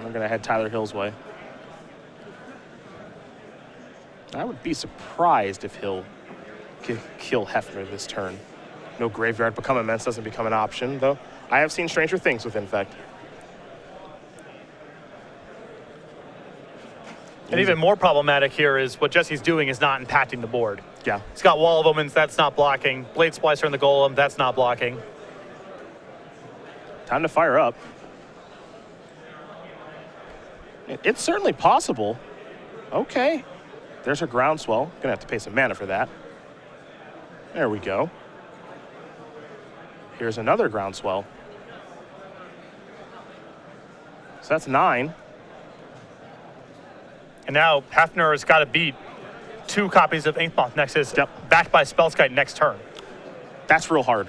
I'm going to head Tyler Hill's way. I would be surprised if Hill could kill Hefner this turn. No graveyard, become immense doesn't become an option, though I have seen stranger things with Infect. And even more problematic here is what Jesse's doing is not impacting the board. Yeah. He's got Wall of Omens, that's not blocking. Blade Splicer in the Golem, that's not blocking. Time to fire up. It's certainly possible. Okay. There's her Groundswell. Gonna have to pay some mana for that. There we go. Here's another Groundswell. So that's 9. And now Hefner has got to beat 2 copies of Inkmoth Nexus, backed by Spellskite next turn. That's real hard.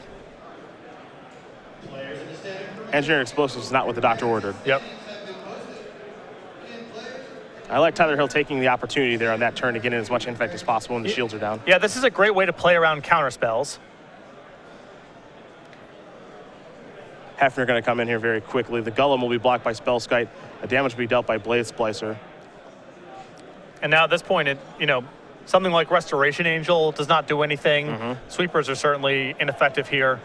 Engineering Explosives is not what the doctor ordered. Yep. I like Tyler Hill taking the opportunity there on that turn to get in as much Infect as possible when the shields are down. Yeah, this is a great way to play around counter spells. Hefner going to come in here very quickly. The Golem will be blocked by Spellskite. The damage will be dealt by Blade Splicer. And now at this point, something like Restoration Angel does not do anything. Sweepers are certainly ineffective here.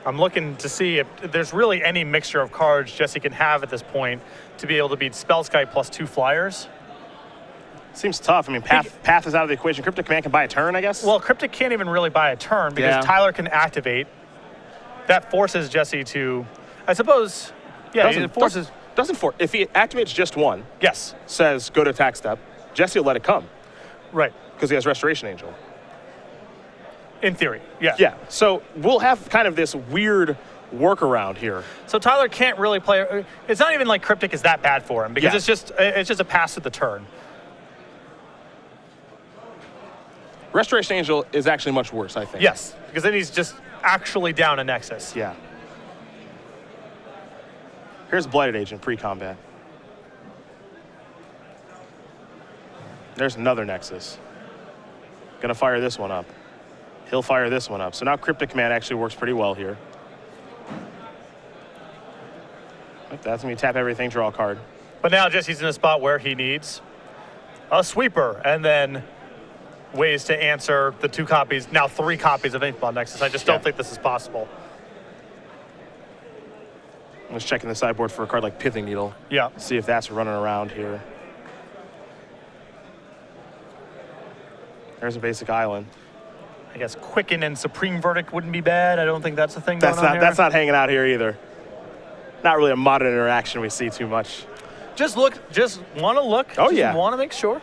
I'm looking to see if there's really any mixture of cards Jessy can have at this point to be able to beat Spellskite plus 2 flyers. Seems tough. I mean, Path is out of the equation. Cryptic Command can buy a turn, I guess? Well, Cryptic can't even really buy a turn because Tyler can activate. That forces Jessy to, I suppose, it forces. If he activates just one, yes, says go to attack step, Jessy will let it come. Right. Because he has Restoration Angel. In theory, yeah. Yeah, so we'll have kind of this weird workaround here. So Tyler can't really play. It's not even like Cryptic is that bad for him because it's just a pass to the turn. Restoration Angel is actually much worse, I think. Yes, because then he's just actually down a Nexus. Yeah. Here's Blighted Agent pre-combat. There's another Nexus. Gonna fire this one up. He'll fire this one up. So now Cryptic Command actually works pretty well here. That's when you tap everything, draw a card. But now Jesse's in a spot where he needs a sweeper and then ways to answer the 2 copies, now 3 copies of Inkmoth Nexus. I just don't think this is possible. I'm just checking the sideboard for a card like Pithing Needle. Yeah. See if that's running around here. There's a basic island. I guess Quicken and Supreme Verdict wouldn't be bad. I don't think that's the thing going on here. That's not hanging out here either. Not really a modern interaction we see too much. Just want to look. Oh, just want to make sure.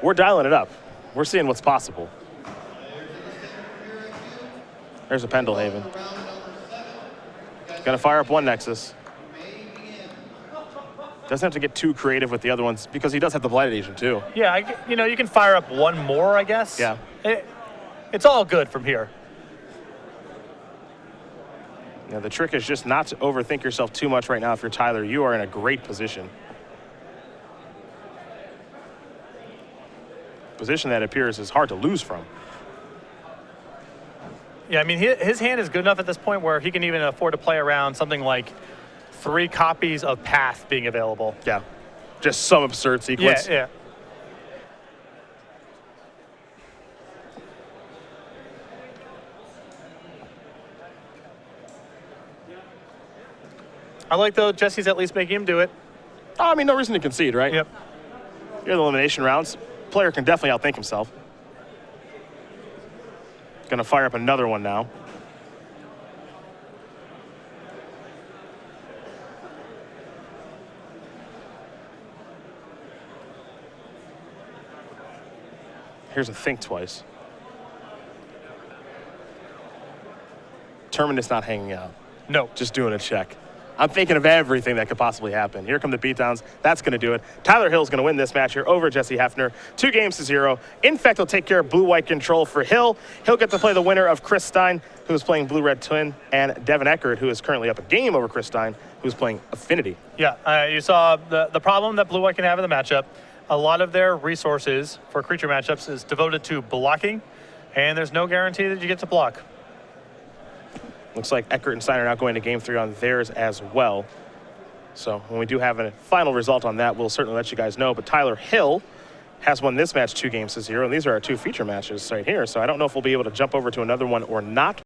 We're dialing it up. We're seeing what's possible. There's a Pendelhaven. Gonna fire up one Nexus. Doesn't have to get too creative with the other ones because he does have the Blighted Agent too. Yeah, you can fire up one more, I guess. Yeah. It's all good from here. Yeah, the trick is just not to overthink yourself too much right now. If you're Tyler, you are in a great position. Position that appears is hard to lose from. Yeah, I mean, his hand is good enough at this point where he can even afford to play around something like 3 copies of Path being available. Yeah, just some absurd sequence. Yeah. I like, though, Jesse's at least making him do it. Oh, I mean, no reason to concede, right? Yep. You're the elimination rounds. Player can definitely outthink himself. Gonna fire up another one now. Here's a think twice. Terminus not hanging out. No. Just doing a check. I'm thinking of everything that could possibly happen. Here come the beatdowns. That's going to do it. Tyler Hill's going to win this match here over Jessy Hefner. 2-0. Infect will take care of blue-white control for Hill. He'll get to play the winner of Chris Stein, who is playing blue-red twin, and Devin Eckert, who is currently up a game over Chris Stein, who's playing Affinity. Yeah, you saw the problem that blue-white can have in the matchup. A lot of their resources for creature matchups is devoted to blocking, and there's no guarantee that you get to block. Looks like Eckert and Stein are now going to game 3 on theirs as well. So when we do have a final result on that, we'll certainly let you guys know. But Tyler Hill has won this match 2-0, and these are our 2 feature matches right here. So I don't know if we'll be able to jump over to another one or not.